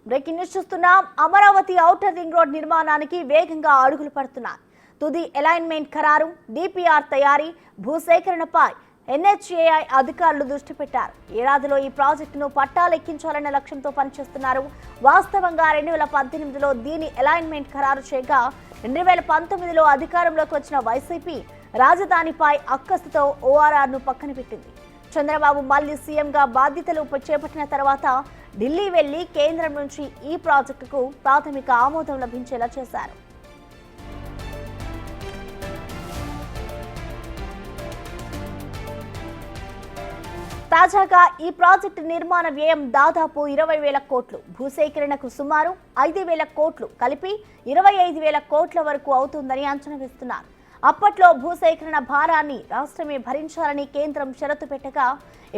Breaking news చూస్తున్నాం. Amaravati outer ring road నిర్మాణానికి వేగంగా అడుగులు పడుతున్నాయి. తుది అలైన్మెంట్ ఖరారు, డిపిఆర్ తయారీ, భూసేకరణపై ఎన్హెచ్ఏఐ అధికారులు దృష్టి పెట్టారు. ఏడాదిలో ఈ ప్రాజెక్టును పట్టాలెక్కించాలన్న లక్ష్యంతో పనిచేస్తున్నారు. వాస్తవంగా 2018లో దీని అలైన్మెంట్ ఖరారు చేయగా 2019లో అధికారంలోకి వచ్చిన వైసీపీ రాజధానిపై అక్కసుతో ఓఆర్ఆర్ను పక్కన పెట్టింది. చంద్రబాబు మళ్లీ సీఎంగా బాధ్యతలు చేపట్టిన తర్వాత ఢిల్లీ వెళ్లి కేంద్రం నుంచి ఈ ప్రాజెక్టుకు ప్రాథమిక ఆమోదం లభించేలా చేశారు. తాజాగా ఈ ప్రాజెక్టు నిర్మాణ వ్యయం దాదాపు 20,000 కోట్లు, భూసేకరణకు సుమారు 5,000 కోట్లు, కలిపి 25,000 కోట్ల వరకు అవుతుందని అంచనా వేస్తున్నారు. అప్పట్లో భూసేకరణ భారాన్ని రాష్ట్రమే భరించాలని కేంద్రం షరతు పెట్టగా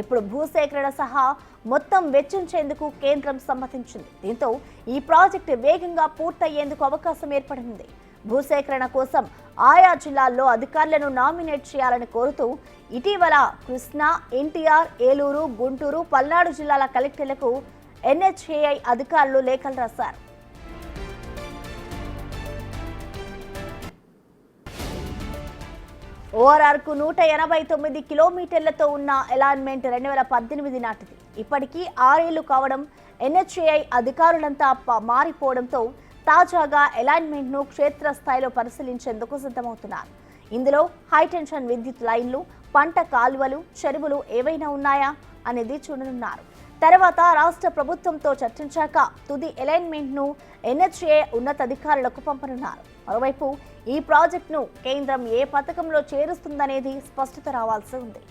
ఇప్పుడు భూసేకరణ సహా మొత్తం వెచ్చించేందుకు కేంద్రం సమ్మతించింది. దీంతో ఈ ప్రాజెక్టు వేగంగా పూర్తయ్యేందుకు అవకాశం ఏర్పడింది. భూసేకరణ కోసం ఆయా జిల్లాల్లో అధికారులను నామినేట్ చేయాలని కోరుతూ ఇటీవల కృష్ణా, ఎన్టీఆర్, ఏలూరు, గుంటూరు, పల్నాడు జిల్లాల కలెక్టర్లకు ఎన్హెచ్ఏఐ అధికారులు లేఖలు రాశారు. ఓఆర్ఆర్కు 189 కిలోమీటర్లతో ఉన్న అలైన్మెంట్ 2018 నాటిది. ఇప్పటికీ 6 ఏళ్లు కావడం, ఎన్హెచ్ఏఐ అధికారులంతా మారిపోవడంతో తాజాగా అలైన్మెంట్ను క్షేత్రస్థాయిలో పరిశీలించేందుకు సిద్ధమవుతున్నారు. ఇందులో హైటెన్షన్ విద్యుత్ లైన్లు, పంట కాలువలు, చెరువులు ఏవైనా ఉన్నాయా అనేది చూడనున్నారు. తర్వాత రాష్ట్ర ప్రభుత్వంతో చర్చించాక తుది అలైన్మెంట్ను ఎన్హెచ్ఏఐ ఉన్నతాధికారులకు పంపనున్నారు. మరోవైపు ఈ ప్రాజెక్టును కేంద్రం ఏ పథకంలో చేరుస్తుందనేది స్పష్టత రావాల్సి ఉంది.